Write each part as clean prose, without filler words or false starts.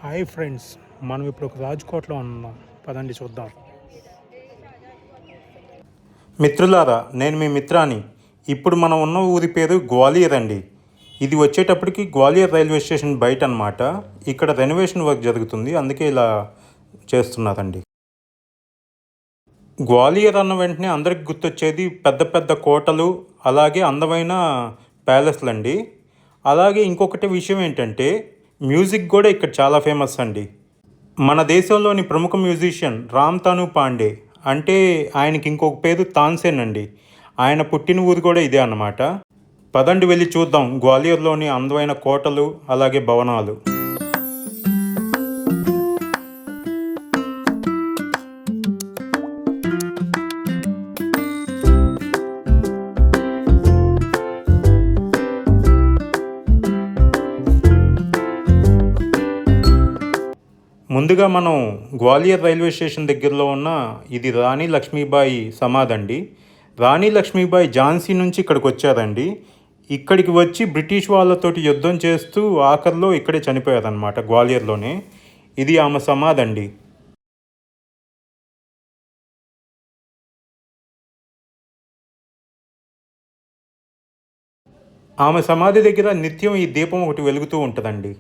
Hi friends, మనం ఇప్పుడు ఒక రాజ్కోట్లో ఉన్నాం. పదండి చూద్దాం. మిత్రులారా, నేను మీ మిత్రాని. ఇప్పుడు మనం ఉన్న ఊరి పేరు గ్వాలియర్ అండి. ఇది వచ్చేటప్పటికి గ్వాలియర్ రైల్వే స్టేషన్ బయట అనమాట. ఇక్కడ రెనోవేషన్ వర్క్ జరుగుతుంది, అందుకే ఇలా చేస్తున్నారండి. గ్వాలియర్ అన్న వెంటనే అందరికి గుర్తొచ్చేది పెద్ద పెద్ద కోటలు, అలాగే అందమైన ప్యాలెస్లు అండి. అలాగే ఇంకొకటి విషయం ఏంటంటే మ్యూజిక్ కూడా ఇక్కడ చాలా ఫేమస్ అండి. మన దేశంలోని ప్రముఖ మ్యూజిషియన్ రామ్ తను పాండే, అంటే ఆయనకి ఇంకొక పేరు తాన్సేన్ అండి. ఆయన పుట్టిన ఊరు కూడా ఇదే అన్నమాట. పదండి వెళ్ళి చూద్దాం గ్వాలియర్లోని అందమైన కోటలు అలాగే భవనాలు. ముందుగా మనం గ్వాలియర్ రైల్వే స్టేషన్ దగ్గరలో ఉన్న ఇది రాణి లక్ష్మీబాయి సమాధి అండి. రాణి లక్ష్మీబాయి ఝాన్సీ నుంచి ఇక్కడికి వచ్చారండి. ఇక్కడికి వచ్చి బ్రిటిష్ వాళ్ళతోటి యుద్ధం చేస్తూ ఆఖరిలో ఇక్కడే చనిపోయారనమాట, గ్వాలియర్లోనే. ఇది ఆమె సమాధి అండి. ఆమె సమాధి దగ్గర నిత్యం ఈ దీపం ఒకటి వెలుగుతూ ఉంటుందండి.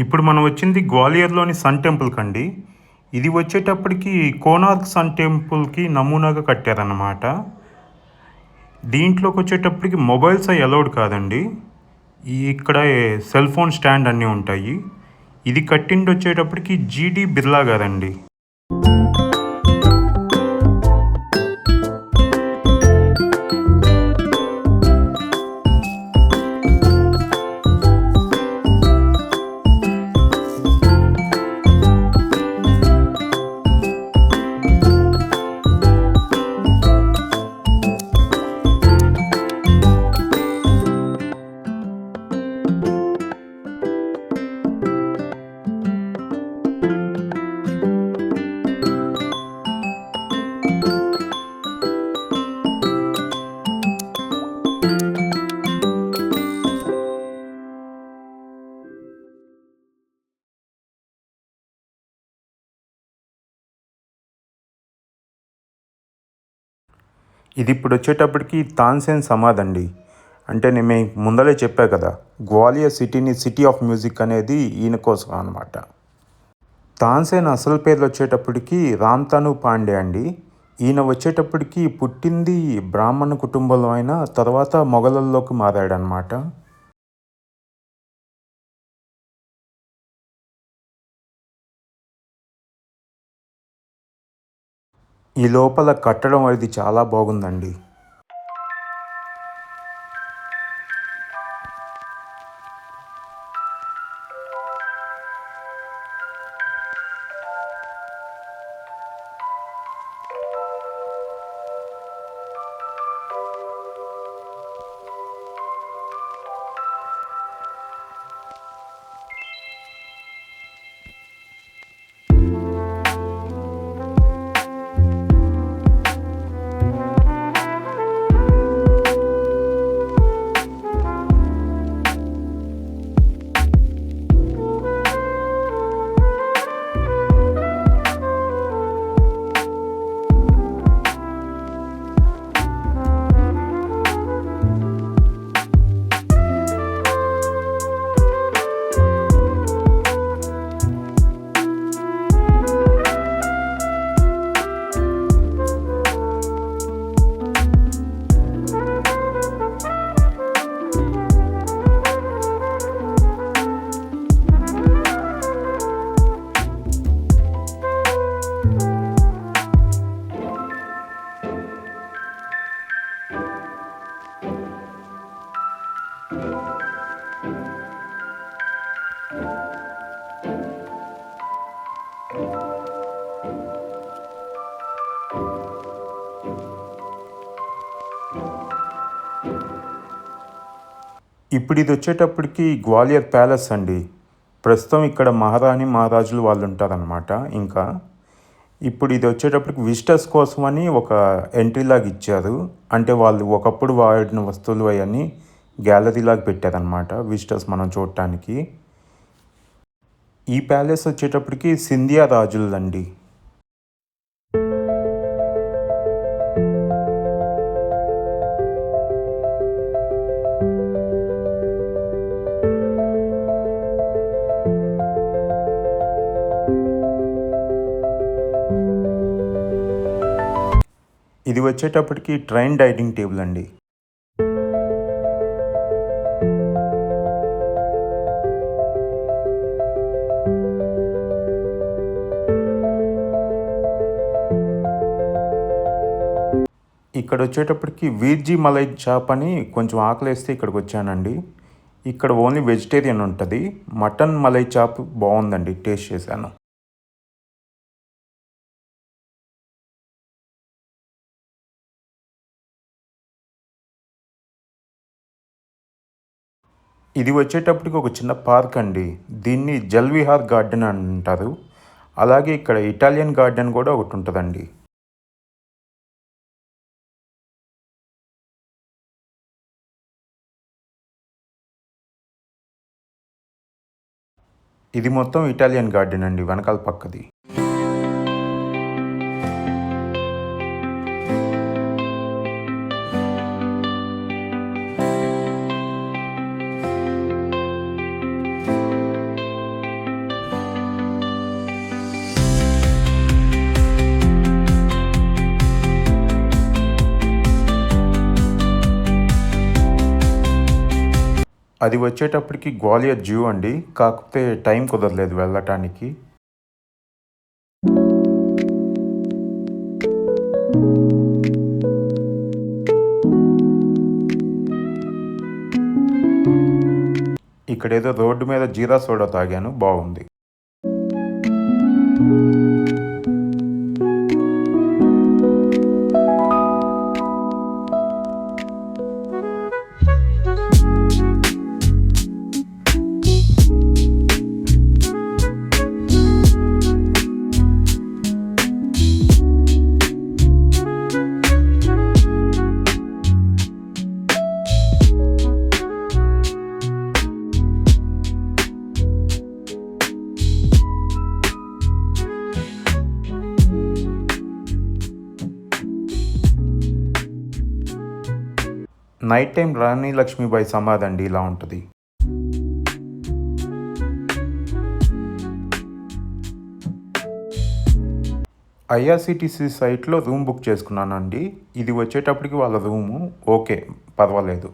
ఇప్పుడు మనం వచ్చింది గ్వాలియర్లోని సన్ టెంపుల్కి అండి. ఇది వచ్చేటప్పటికి కోనార్క్ సన్ టెంపుల్కి నమూనాగా కట్టారన్నమాట. దీంట్లోకి వచ్చేటప్పటికి మొబైల్స్ అవి అలౌడ్ కాదండి. ఇక్కడ సెల్ ఫోన్ స్టాండ్ అన్నీ ఉంటాయి. ఇది కట్టిండి వచ్చేటప్పటికి జీడి బిర్లా గారండి. ఇది ఇప్పుడు వచ్చేటప్పటికి తాన్సేన్ సమాధి అండి. అంటే నేను మీకు ముందలే చెప్పా కదా, గ్వాలియర్ సిటీని సిటీ ఆఫ్ మ్యూజిక్ అనేది ఈయన కోసం అనమాట. తాన్సేన్ అసలు పేర్లు వచ్చేటప్పటికి రామ్ తను పాండే అండి. ఈయన వచ్చేటప్పటికి పుట్టింది బ్రాహ్మణ కుటుంబంలో అయిన తర్వాత మొఘలుల్లోకి మారాడనమాట. ఈ లోపల కట్టడం అనేది చాలా బాగుందండి. ఇప్పుడు ఇది వచ్చేటప్పటికి గ్వాలియర్ ప్యాలెస్ అండి. ప్రస్తుతం ఇక్కడ మహారాణి మహారాజులు వాళ్ళు ఉంటారనమాట. ఇంకా ఇప్పుడు ఇది వచ్చేటప్పటికి విజిటర్స్ కోసమని ఒక ఎంట్రీ లాగా ఇచ్చారు. అంటే వాళ్ళు ఒకప్పుడు వాడిన వస్తువులు అవన్నీ గ్యాలరీ లాగా పెట్టారనమాట విజిటర్స్ మనం చూడటానికి. ఈ ప్యాలెస్ వచ్చేటప్పటికి సింధియా రాజులదండి. ఇది వచ్చేటప్పటికి ట్రైన్ డైనింగ్ టేబుల్ అండి. ఇక్కడ వచ్చేటప్పటికి వీర్జీ మలై చాప్ అని కొంచెం ఆకలేస్తే ఇక్కడికి వచ్చానండి. ఇక్కడ ఓన్లీ వెజిటేరియన్ ఉంటుంది. మటన్ మలై చాప్ బాగుందండి, టేస్ట్ చేశాను. ఇది వచ్చేటప్పటికి ఒక చిన్న పార్క్ అండి. దీన్ని జల్విహార్ గార్డెన్ అంటారు. అలాగే ఇక్కడ ఇటాలియన్ గార్డెన్ కూడా ఒకటి ఉంటుందండి. ఇది మొత్తం ఇటాలియన్ గార్డెన్ అండి, వెనకాల పక్కది. అది వచ్చేటప్పటికి గ్వాలియర్ జూ అండి. కాకపోతే టైం కుదరలేదు వెళ్ళటానికి. ఇక్కడేదో రోడ్డు మీద జీరా సోడా తాగాను, బాగుంది. నైట్ టైం రాణి లక్ష్మీబాయి సమాధి అండి, ఇలా ఉంటుంది. ఐఆర్సిటీసీ సైట్లో రూమ్ బుక్ చేసుకున్నానండి. ఇది వచ్చేటప్పటికి వాళ్ళ రూము. ఓకే, పర్వాలేదు.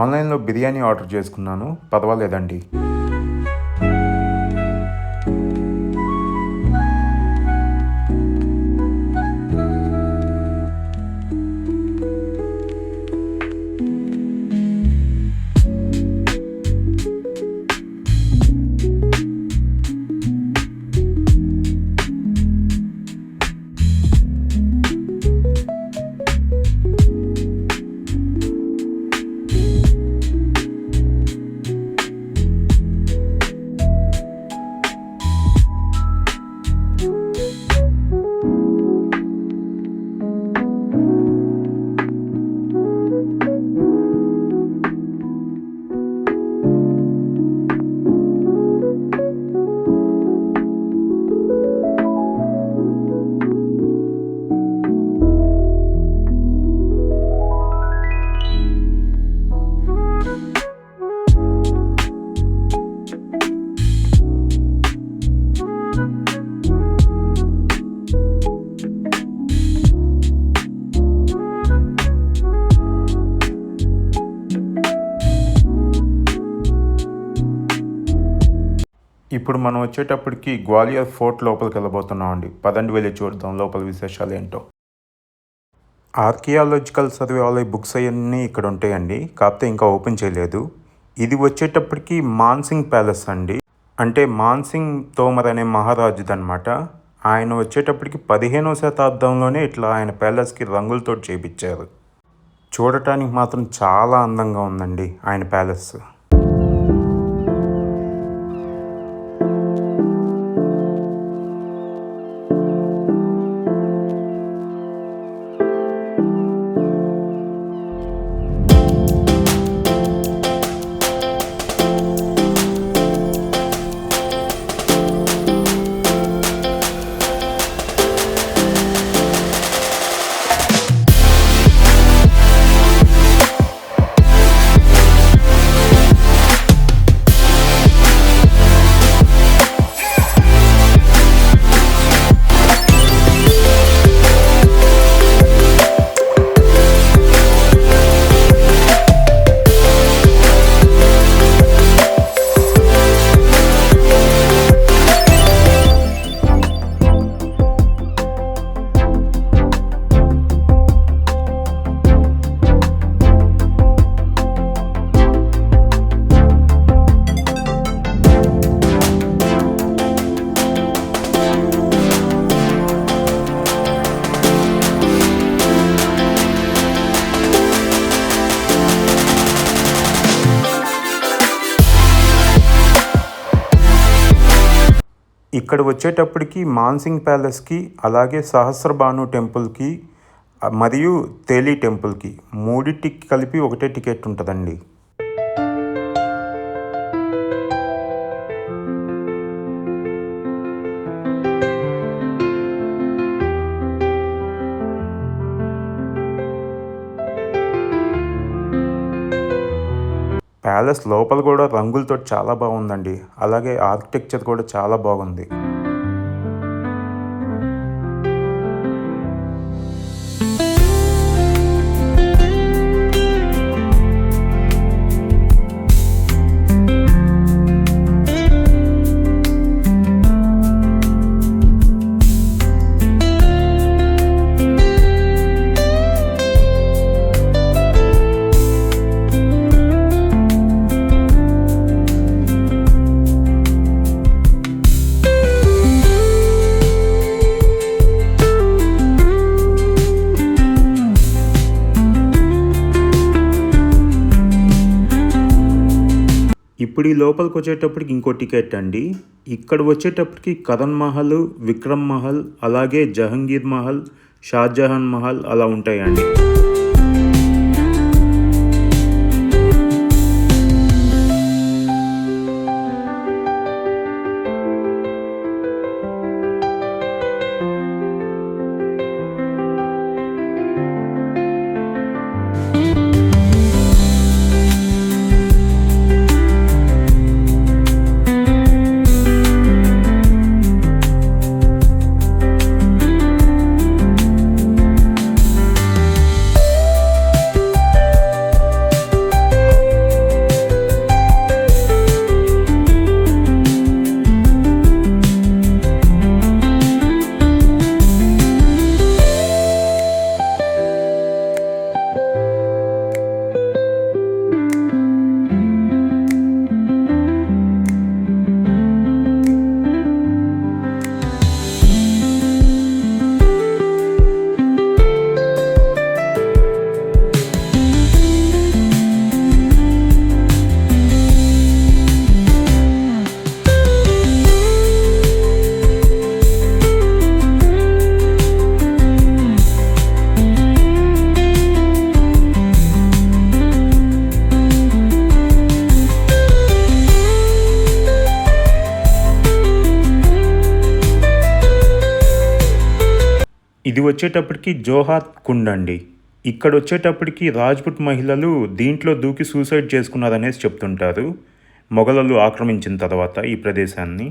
ఆన్లైన్లో బిర్యానీ ఆర్డర్ చేసుకున్నాను, పర్వాలేదండి. ఇప్పుడు మనం వచ్చేటప్పటికి గ్వాలియర్ ఫోర్ట్ లోపలికి వెళ్ళబోతున్నాం అండి. పదండి వెళ్ళి చూద్దాం లోపల విశేషాలు ఏంటో. ఆర్కియాలజికల్ సర్వే వాళ్ళ బుక్స్ అవన్నీ ఇక్కడ ఉంటాయండి, కాకపోతే ఇంకా ఓపెన్ చేయలేదు. ఇది వచ్చేటప్పటికి మాన్సింగ్ ప్యాలెస్ అండి. అంటే మాన్సింగ్ తోమర్ అనే మహారాజుది అనమాట. ఆయన వచ్చేటప్పటికి 15వ శతాబ్దంలోనే ఇట్లా ఆయన ప్యాలెస్కి రంగులతో చేపించారు. చూడటానికి మాత్రం చాలా అందంగా ఉందండి ఆయన ప్యాలెస్. ఇక్కడ వచ్చేటప్పటికి మాన్సింగ్ ప్యాలెస్కి, అలాగే సహస్రబాను టెంపుల్కి మరియు తేలీ టెంపుల్కి మూడింటికి కలిపి ఒకటే టికెట్ ఉంటుందండి. ప్యాలెస్ లోపల కూడా రంగులతో చాలా బాగుందండి. అలాగే ఆర్కిటెక్చర్ కూడా చాలా బాగుంది. ఇప్పుడు ఈ లోపలికి వచ్చేటప్పటికి ఇంకో టికెట్ అండి. ఇక్కడ వచ్చేటప్పటికి కరణ్ మహల్, విక్రమ్ మహల్, అలాగే జహంగీర్ మహల్, షాజహాన్ మహల్ అలా ఉంటాయండి. ఇది వచ్చేటప్పటికి జోహార్ కుండ్ అండి. ఇక్కడ వచ్చేటప్పటికి రాజ్పుట్ మహిళలు దీంట్లో దూకి సూసైడ్ చేసుకున్నారనేసి చెప్తుంటారు మొఘలులు ఆక్రమించిన తర్వాత ఈ ప్రదేశాన్ని.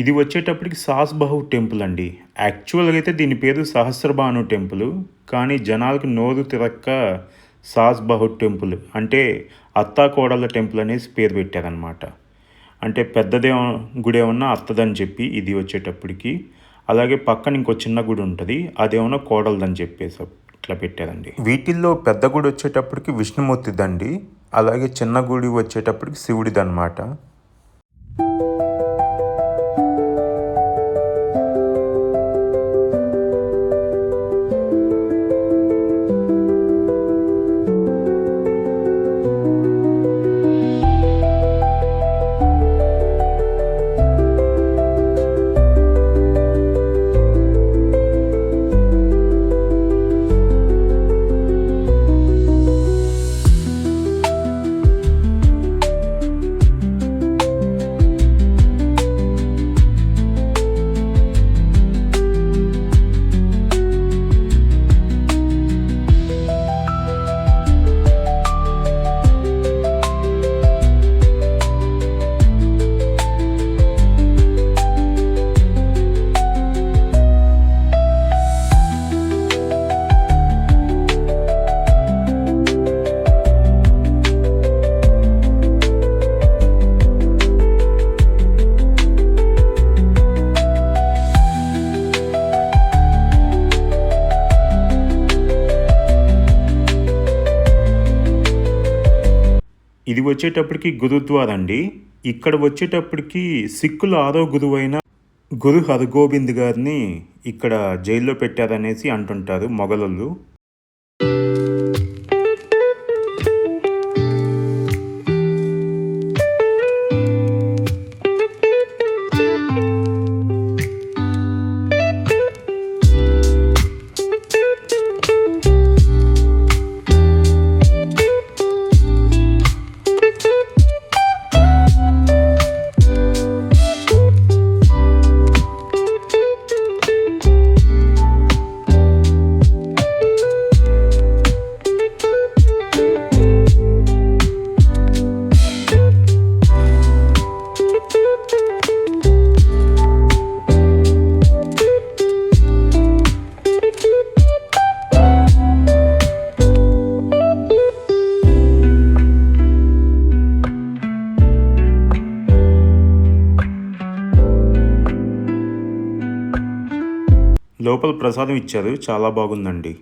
ఇది వచ్చేటప్పటికి సాస్బహు టెంపుల్ అండి. యాక్చువల్గా అయితే దీని పేరు సహస్రభాను టెంపుల్, కానీ జనాలకి నోరు తిరక్క సాస్బహు టెంపుల్ అంటే అత్తా కోడళ్ళ టెంపుల్ అనేసి పేరు పెట్టారనమాట. అంటే పెద్దదే గుడి ఏమన్నా అత్తదని చెప్పి ఇది వచ్చేటప్పటికి, అలాగే పక్కన ఇంకో చిన్న గుడి ఉంటుంది, అదేమన్నా కోడలదని చెప్పేసి ఇట్లా పెట్టారండి. వీటిల్లో పెద్ద గుడి వచ్చేటప్పటికి విష్ణుమూర్తిదండి, అలాగే చిన్న గుడి వచ్చేటప్పటికి శివుడిదన్నమాట. ఇది వచ్చేటప్పటికి గురుద్వారా అండి. ఇక్కడ వచ్చేటప్పటికి సిక్కుల 6వ గురువైన గురు హరగోబింద్ గారిని ఇక్కడ జైల్లో పెట్టారనేసి అంటుంటారు మొఘలులు. లోపల ప్రసాదం ఇచ్చారు, చాలా బాగుందండి.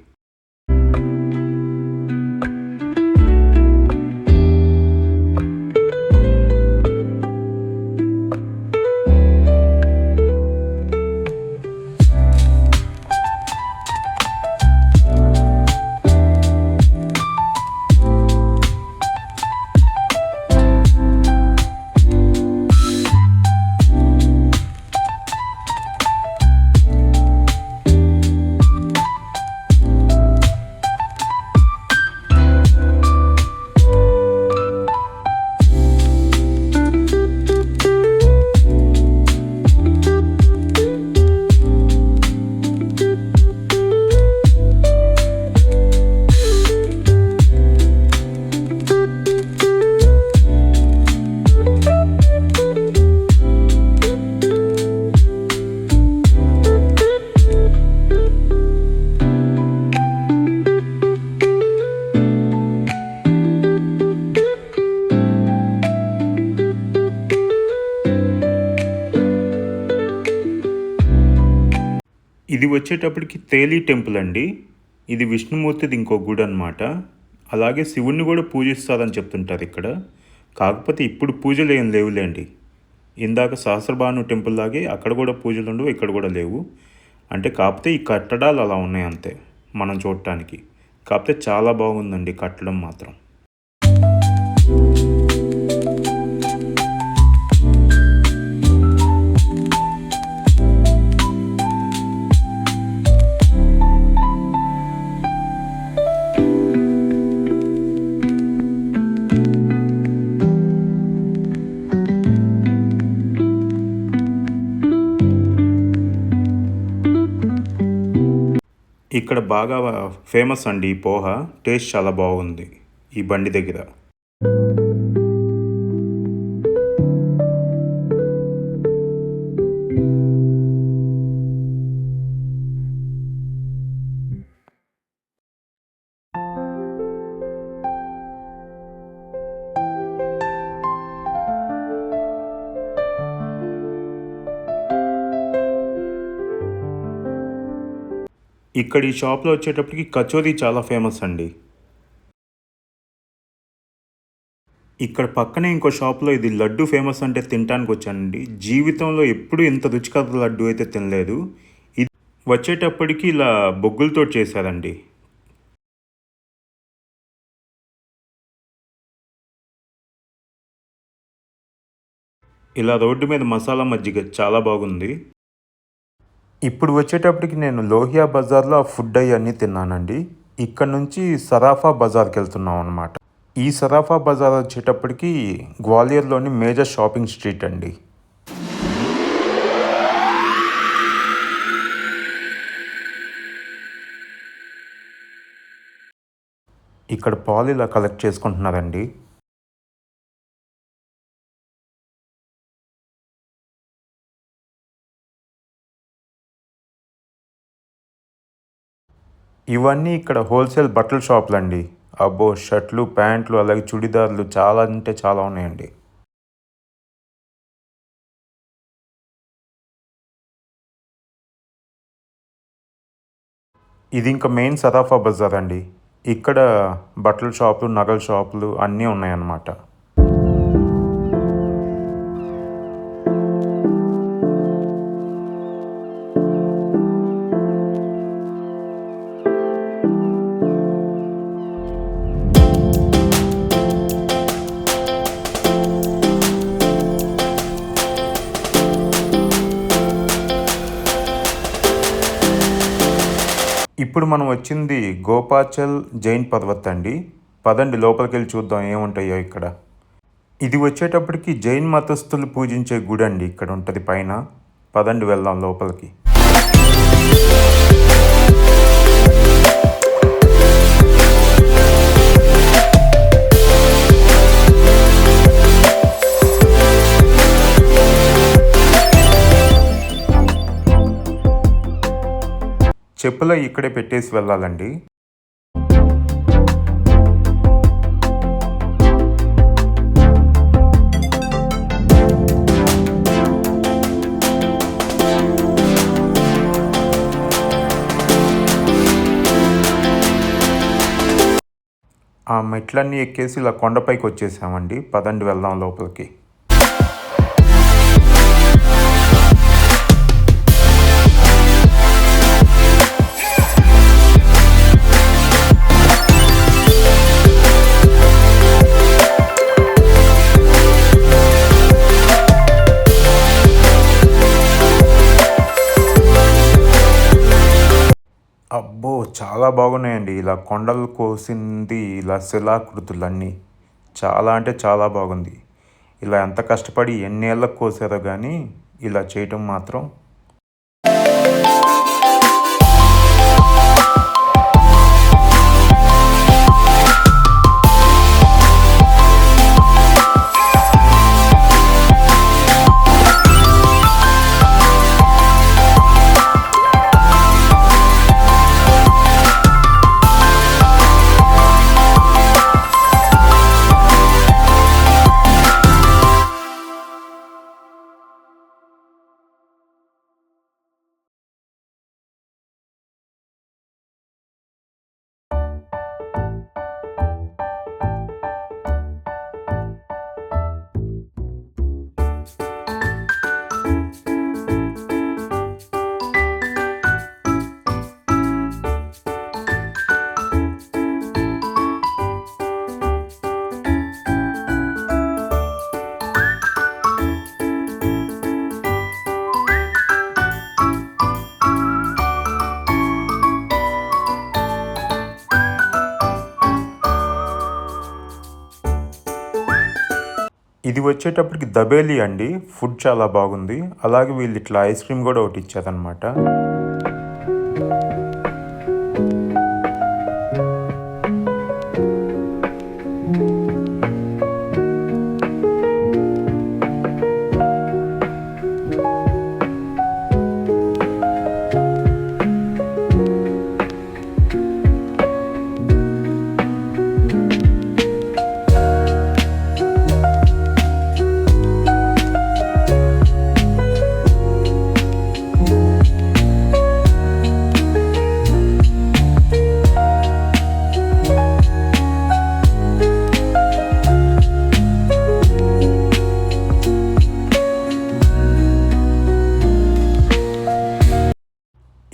ఇది వచ్చేటప్పటికి తేలి టెంపుల్ అండి. ఇది విష్ణుమూర్తిది ఇంకో గుడి అనమాట. అలాగే శివుణ్ణి కూడా పూజిస్తారని చెప్తుంటారు ఇక్కడ. కాకపోతే ఇప్పుడు పూజలు ఏం లేవులేండి. ఇందాక సహస్రభాను టెంపుల్ లాగే అక్కడ కూడా పూజలు ఉండవు, ఇక్కడ కూడా లేవు. అంటే కాకపోతే ఈ కట్టడాలు అలా ఉన్నాయి అంతే మనం చూడటానికి. కాకపోతే చాలా బాగుందండి కట్టడం మాత్రం. ఇక్కడ బాగా ఫేమస్ అండి ఈ పోహ. టేస్ట్ చాలా బాగుంది ఈ బండి దగ్గర. ఇక్కడ ఈ షాప్లో వచ్చేటప్పటికి కచోరీ చాలా ఫేమస్ అండి. ఇక్కడ పక్కనే ఇంకో షాప్లో ఇది లడ్డు ఫేమస్ అంటే తినడానికి వచ్చానండి. జీవితంలో ఎప్పుడూ ఇంత రుచికర లడ్డు అయితే తినలేదు. ఇది వచ్చేటప్పటికి ఇలా బొగ్గులతో చేశారండి. ఇలా రోడ్డు మీద మసాలా మజ్జిగ చాలా బాగుంది. ఇప్పుడు వచ్చేటప్పటికి నేను లోహియా బజార్లో ఆ ఫుడ్ అవన్నీ తిన్నానండి. ఇక్కడ నుంచి సరాఫా బజార్కి వెళ్తున్నాం అనమాట. ఈ సరాఫా బజార్ వచ్చేటప్పటికి గ్వాలియర్లోని మేజర్ షాపింగ్ స్ట్రీట్ అండి. ఇక్కడ పాలు ఇలా కలెక్ట్ చేసుకుంటున్నారండి. ఇవన్నీ ఇక్కడ హోల్సేల్ బట్టల షాపులు అండి. అబ్బో, షర్ట్లు, ప్యాంట్లు, అలాగే చుడిదార్లు చాలా అంటే చాలా ఉన్నాయండి. ఇది ఇంకా మెయిన్ సరాఫా బజార్ అండి. ఇక్కడ బట్టల షాపులు, నగల షాపులు అన్నీ ఉన్నాయన్నమాట. ఇప్పుడు మనం వచ్చింది గోపాచల్ జైన్ పర్వత్ అండి. పదండి లోపలికి వెళ్ళి చూద్దాం ఏముంటాయో ఇక్కడ. ఇది వచ్చేటప్పటికి జైన్ మతస్థులు పూజించే గుడి అండి. ఇక్కడ ఉంటుంది పైన. పదండి వెళ్దాం లోపలికి. చెప్పులు ఇక్కడే పెట్టేసి వెళ్ళాలండి. ఆ మెట్లన్నీ ఎక్కేసి ఇలా కొండపైకి వచ్చేసామండి. పదండి వెళ్దాం లోపలికి. అబ్బో, చాలా బాగున్నాయండి. ఇలా కొండలు కోసింది, ఇలా శిలాకృతులన్నీ చాలా అంటే చాలా బాగుంది. ఇలా ఎంత కష్టపడి ఎన్నేళ్ళకు కోసారో కానీ ఇలా చేయటం మాత్రం. ఇది వచ్చేటప్పటికి దబేలి అండి. ఫుడ్ చాలా బాగుంది. అలాగే వీళ్ళు ఇట్లా ఐస్ క్రీమ్ కూడా ఒకటి ఇచ్చారనమాట.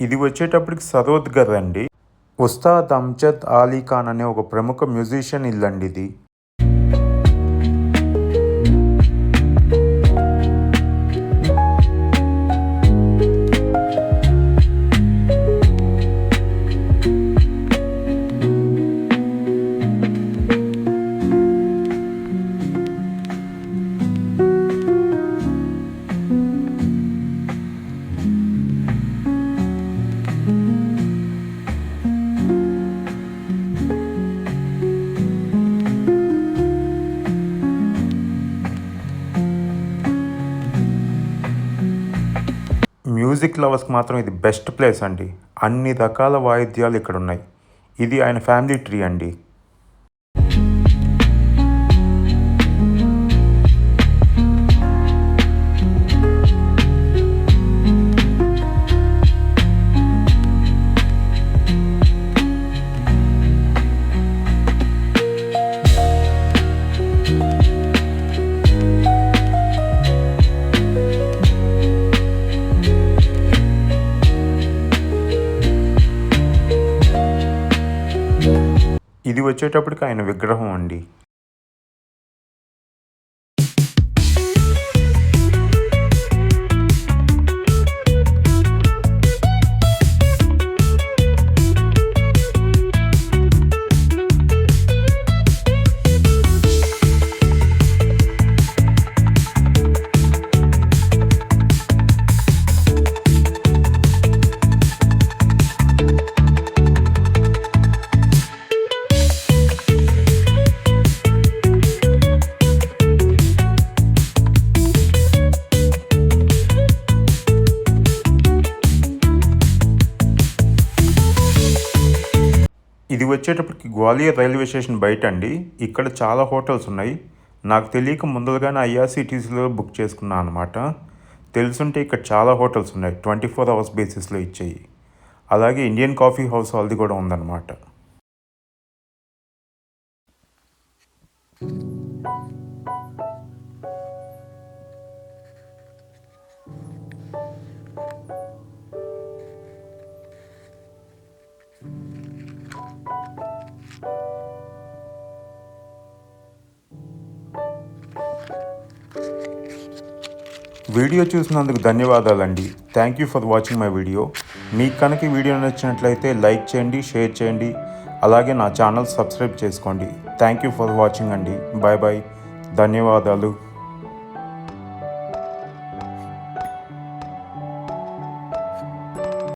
ఇది వచ్చేటప్పటికి సరోద్గర్ అండి. ఉస్తాద్ అమ్జద్ అలీ ఖాన్ అనే ఒక ప్రముఖ మ్యూజిషియన్ ఇల్లండి ఇది. మ్యూజిక్ లవర్స్కి మాత్రం ఇది బెస్ట్ ప్లేస్ అండి. అన్ని రకాల వాయిద్యాలు ఇక్కడ ఉన్నాయి. ఇది ఆయన ఫ్యామిలీ ట్రీ అండి. ఇది వచ్చేటప్పటికి ఆయన విగ్రహం అండి. ఇది వచ్చేటప్పటికి గ్వాలియర్ రైల్వే స్టేషన్ బయట అండి. ఇక్కడ చాలా హోటల్స్ ఉన్నాయి. నాకు తెలియక ముందుగానే ఐఆర్సిటీసీలో బుక్ చేసుకున్నాను అనమాట. తెలుసుంటే ఇక్కడ చాలా హోటల్స్ ఉన్నాయి 24 అవర్స్ బేసిస్లో ఇచ్చేయి. అలాగే ఇండియన్ కాఫీ హౌస్ అది కూడా ఉందన్నమాట. వీడియో చూసినందుకు ధన్యవాదాలండి. Thank you for watching my video. మీకు కనుక ఈ వీడియో నచ్చినట్లయితే లైక్ చేయండి, షేర్ చేయండి, అలాగే నా ఛానల్ సబ్స్క్రైబ్ చేసుకోండి. థ్యాంక్ యూ ఫర్ వాచింగ్ అండి. Bye bye. ధన్యవాదాలు.